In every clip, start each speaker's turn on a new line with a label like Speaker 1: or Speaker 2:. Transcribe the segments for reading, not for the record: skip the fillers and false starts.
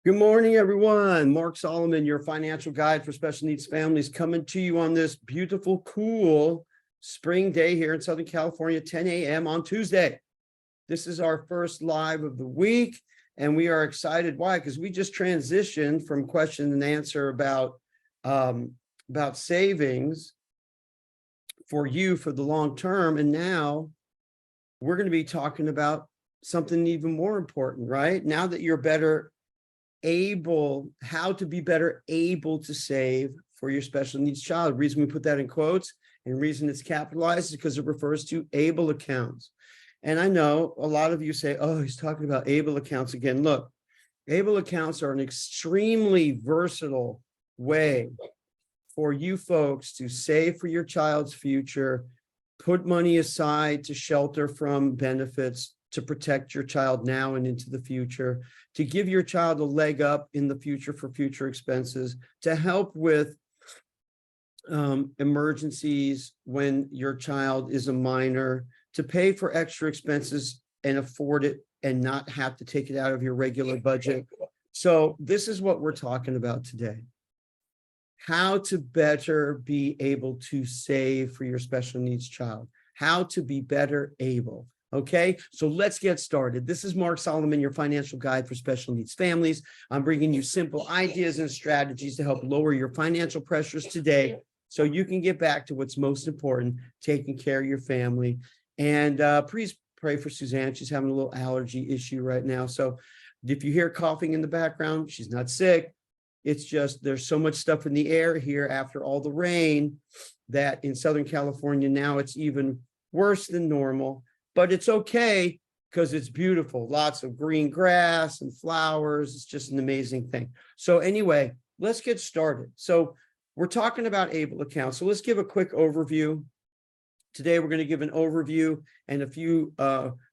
Speaker 1: Good morning, everyone. Mark Solomon, your financial guide for special needs families, coming to you on this beautiful, cool spring day here in Southern California, 10 a.m. on Tuesday. This is our first live of the week, and we are excited. Why? Because we just transitioned from question and answer about savings for you for the long term, and now we're going to be talking about something even more important, right? Now that you're how to be better able to save for your special needs child. The reason we put that in quotes and reason it's capitalized is because it refers to ABLE accounts. And I know a lot of you say, oh, he's talking about ABLE accounts again. Look, ABLE accounts are an extremely versatile way for you folks to save for your child's future, put money aside to shelter from benefits, to protect your child now and into the future, to give your child a leg up in the future for future expenses, to help with emergencies when your child is a minor, to pay for extra expenses and afford it and not have to take it out of your regular budget. So this is what we're talking about today. How to better be able to save for your special needs child. How to be better able. Okay, so let's get started. This is Mark Solomon, your financial guide for special needs families. I'm bringing you simple ideas and strategies to help lower your financial pressures today so you can get back to what's most important, taking care of your family. And please pray for Suzanne. She's having a little allergy issue right now. So if you hear coughing in the background, she's not sick. It's just there's so much stuff in the air here after all the rain that in Southern California now it's even worse than normal. But it's okay because it's beautiful. Lots of green grass and flowers. It's just an amazing thing. So anyway, let's get started. So we're talking about ABLE accounts. So let's give a quick overview. Today, we're going to give an overview and a few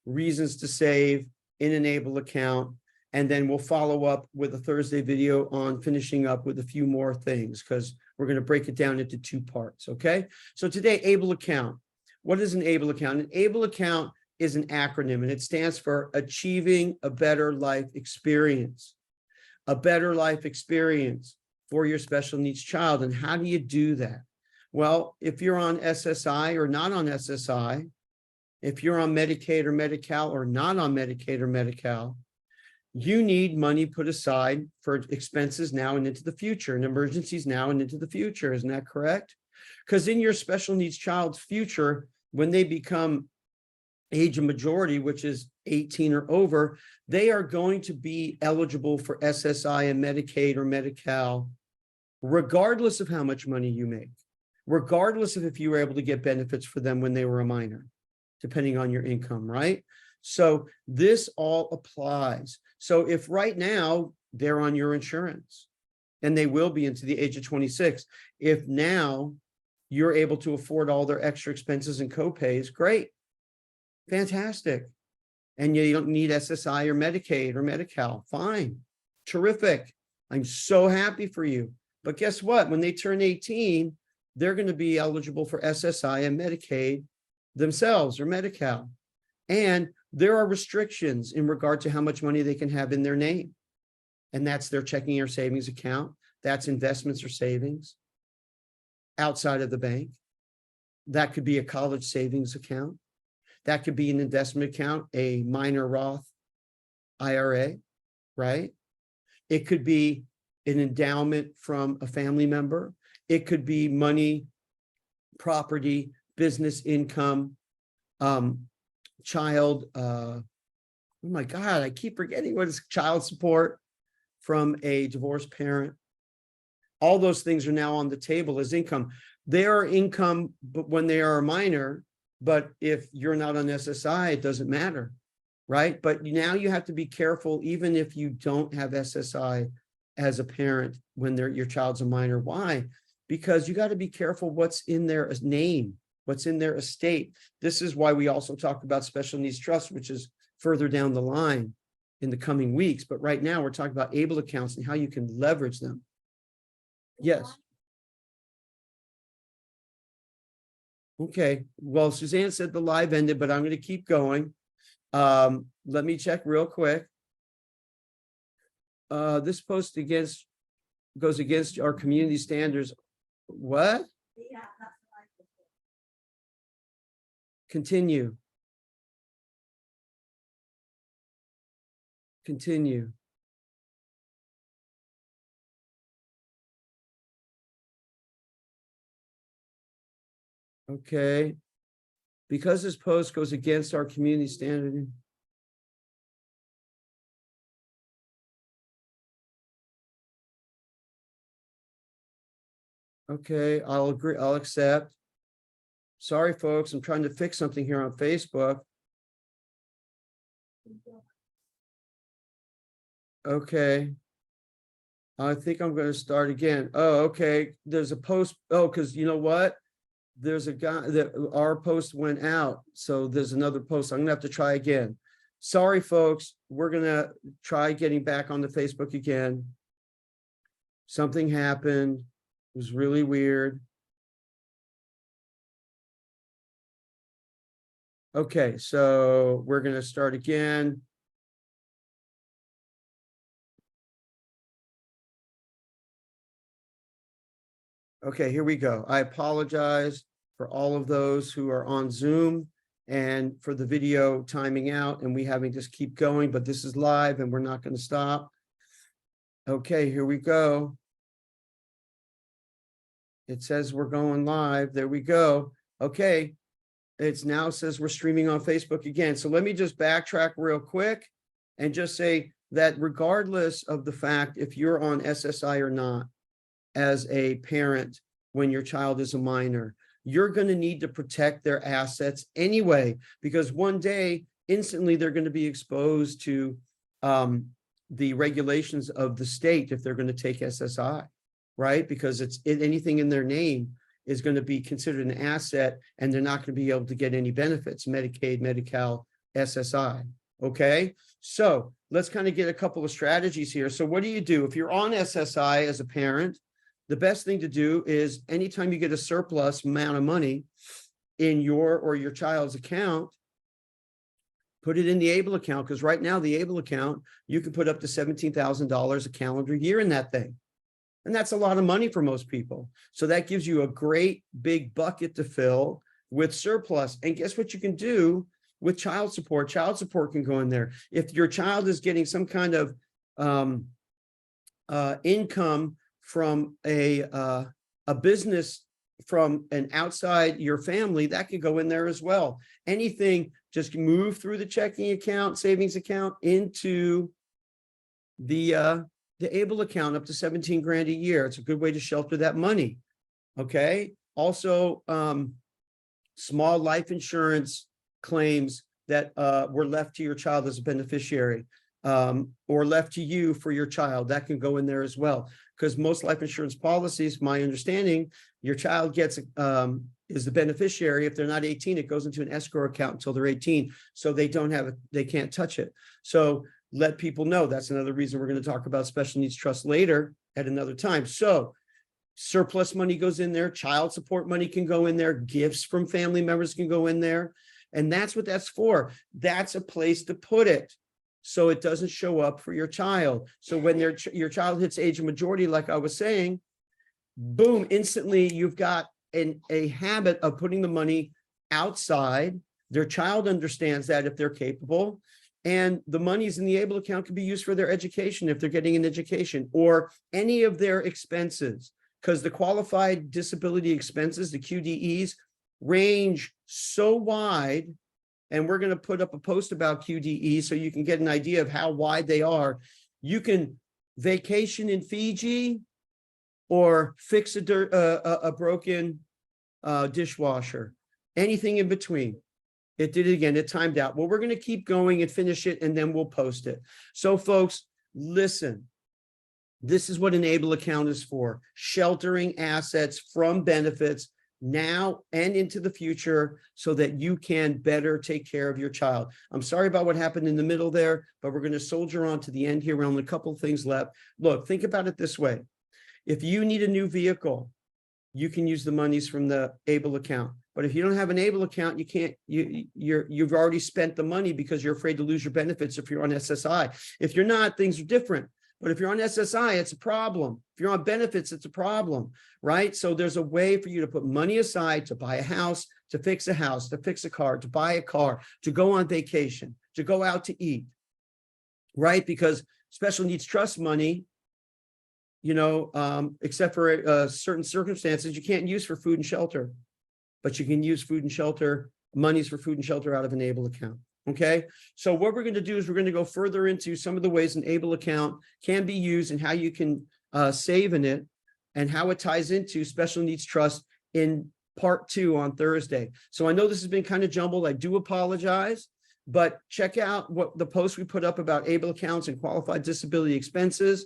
Speaker 1: reasons to save in an ABLE account. And then we'll follow up with a Thursday video on finishing up with a few more things because we're going to break it down into two parts. Okay. So today, ABLE account. What is an ABLE account? An ABLE account is an acronym, and it stands for Achieving a Better Life Experience. A better life experience for your special needs child. And how do you do that? Well, if you're on SSI or not on SSI, if you're on Medicaid or Medi-Cal or not on Medicaid or Medi-Cal, you need money put aside for expenses now and into the future, and emergencies now and into the future. Isn't that correct? Because in your special needs child's future, when they become age of majority, which is 18 or over, they are going to be eligible for SSI and Medicaid or Medi-Cal, regardless of how much money you make, regardless of if you were able to get benefits for them when they were a minor, depending on your income, right? So this all applies. So if right now they're on your insurance, and they will be into the age of 26, if now you're able to afford all their extra expenses and co-pays, great, fantastic. And you don't need SSI or Medicaid or Medi-Cal, fine, terrific. I'm so happy for you. But guess what? When they turn 18, they're going to be eligible for SSI and Medicaid themselves or Medi-Cal. And there are restrictions in regard to how much money they can have in their name. And that's their checking or savings account. That's investments or savings outside of the bank. That could be a college savings account. That could be an investment account, a minor Roth IRA, right? It could be an endowment from a family member. It could be money, property, business income, child, oh my God, I keep forgetting what is child support from a divorced parent. All those things are now on the table as income. They are income but when they are a minor, but if you're not on SSI, it doesn't matter, right? But now you have to be careful, even if you don't have SSI as a parent when your child's a minor. Why? Because you got to be careful what's in their name, what's in their estate. This is why we also talk about special needs trust, which is further down the line in the coming weeks. But right now we're talking about ABLE accounts and how you can leverage them. Yes. Okay. Well, Suzanne said the live ended, but I'm going to keep going. Let me check real quick. This post goes against our community standards. What? Continue. Continue. Okay. Because this post goes against our community standard. Okay, I'll agree. I'll accept. Sorry, folks. I'm trying to fix something here on Facebook. Okay. I think I'm going to start again. Oh, okay. There's a post. Oh, because you know what? There's a guy that our post went out. So there's another post. I'm gonna have to try again. Sorry, folks. We're gonna try getting back on the Facebook again. Something happened. It was really weird. Okay, so we're gonna start again. Okay, here we go. I apologize for all of those who are on Zoom and for the video timing out and we having to just keep going, but this is live and we're not going to stop. Okay, here we go. It says we're going live. There we go. Okay, it's now says we're streaming on Facebook again. So let me just backtrack real quick and just say that regardless of the fact if you're on SSI or not, as a parent, when your child is a minor, you're going to need to protect their assets anyway, because one day instantly they're going to be exposed to the regulations of the state if they're going to take SSI, right? Because anything in their name is going to be considered an asset and they're not going to be able to get any benefits, Medicaid, Medi-Cal, SSI. Okay, so let's kind of get a couple of strategies here. So what do you do if you're on SSI as a parent? The best thing to do is anytime you get a surplus amount of money in your or your child's account, put it in the ABLE account, because right now the ABLE account, you can put up to $17,000 a calendar year in that thing. And that's a lot of money for most people. So that gives you a great big bucket to fill with surplus. And guess what you can do with child support? Child support can go in there. If your child is getting some kind of income from a business from an outside your family, that could go in there as well. Anything, just move through the checking account, savings account into the ABLE account up to 17 grand a year. It's a good way to shelter that money. Okay. Also, small life insurance claims that were left to your child as a beneficiary, or left to you for your child, that can go in there as well. Because most life insurance policies, my understanding, your child gets is the beneficiary. If they're not 18, it goes into an escrow account until they're 18. So they can't touch it. So let people know. That's another reason we're going to talk about special needs trust later at another time. So surplus money goes in there, child support money can go in there, gifts from family members can go in there. And that's what that's for. That's a place to put it, so it doesn't show up for your child. So when your child hits age of majority, like I was saying, boom, instantly you've got a habit of putting the money outside. Their child understands that if they're capable, and the monies in the ABLE account can be used for their education if they're getting an education, or any of their expenses, because the qualified disability expenses, the QDEs, range so wide. And we're going to put up a post about QDE so you can get an idea of how wide they are. You can vacation in Fiji or fix a broken dishwasher, anything in between. It did it again. It timed out. Well, we're going to keep going and finish it, and then we'll post it. So, folks, listen. This is what an ABLE account is for: sheltering assets from benefits now and into the future so that you can better take care of your child. I'm sorry about what happened in the middle there, but we're going to soldier on to the end here. We're only a couple of things left. Look, think about it this way. If you need a new vehicle, you can use the monies from the ABLE account. But if you don't have an ABLE account, you can't, you've already spent the money because you're afraid to lose your benefits if you're on SSI. If you're not, things are different. But if you're on SSI, it's a problem. If you're on benefits, it's a problem, right? So there's a way for you to put money aside to buy a house, to fix a house, to fix a car, to buy a car, to go on vacation, to go out to eat, right? Because special needs trust money, except for certain circumstances, you can't use for food and shelter, but you can use food and shelter, monies for food and shelter out of an ABLE account. Okay, so what we're going to do is we're going to go further into some of the ways an ABLE account can be used and how you can save in it and how it ties into special needs trust in part 2 on Thursday. So I know this has been kind of jumbled. I do apologize, but check out what the post we put up about ABLE accounts and qualified disability expenses.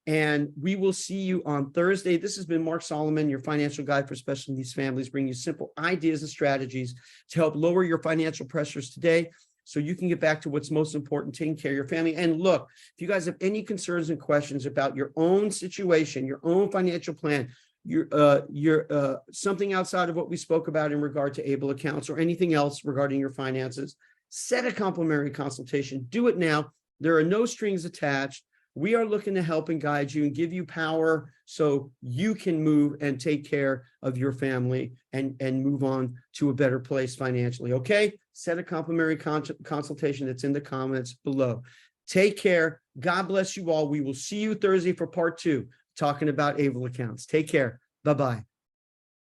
Speaker 1: And we will see you on Thursday. This has been Mark Solomon, your financial guide for special needs families, bringing you simple ideas and strategies to help lower your financial pressures today, so you can get back to what's most important, taking care of your family. And look, if you guys have any concerns and questions about your own situation, your own financial plan, your something outside of what we spoke about in regard to ABLE accounts or anything else regarding your finances, set a complimentary consultation. Do it now. There are no strings attached. We are looking to help and guide you and give you power so you can move and take care of your family and move on to a better place financially. Okay, set a complimentary consultation that's in the comments below. Take care. God bless you all. We will see you Thursday for part 2, talking about ABLE accounts. Take care. Bye-bye.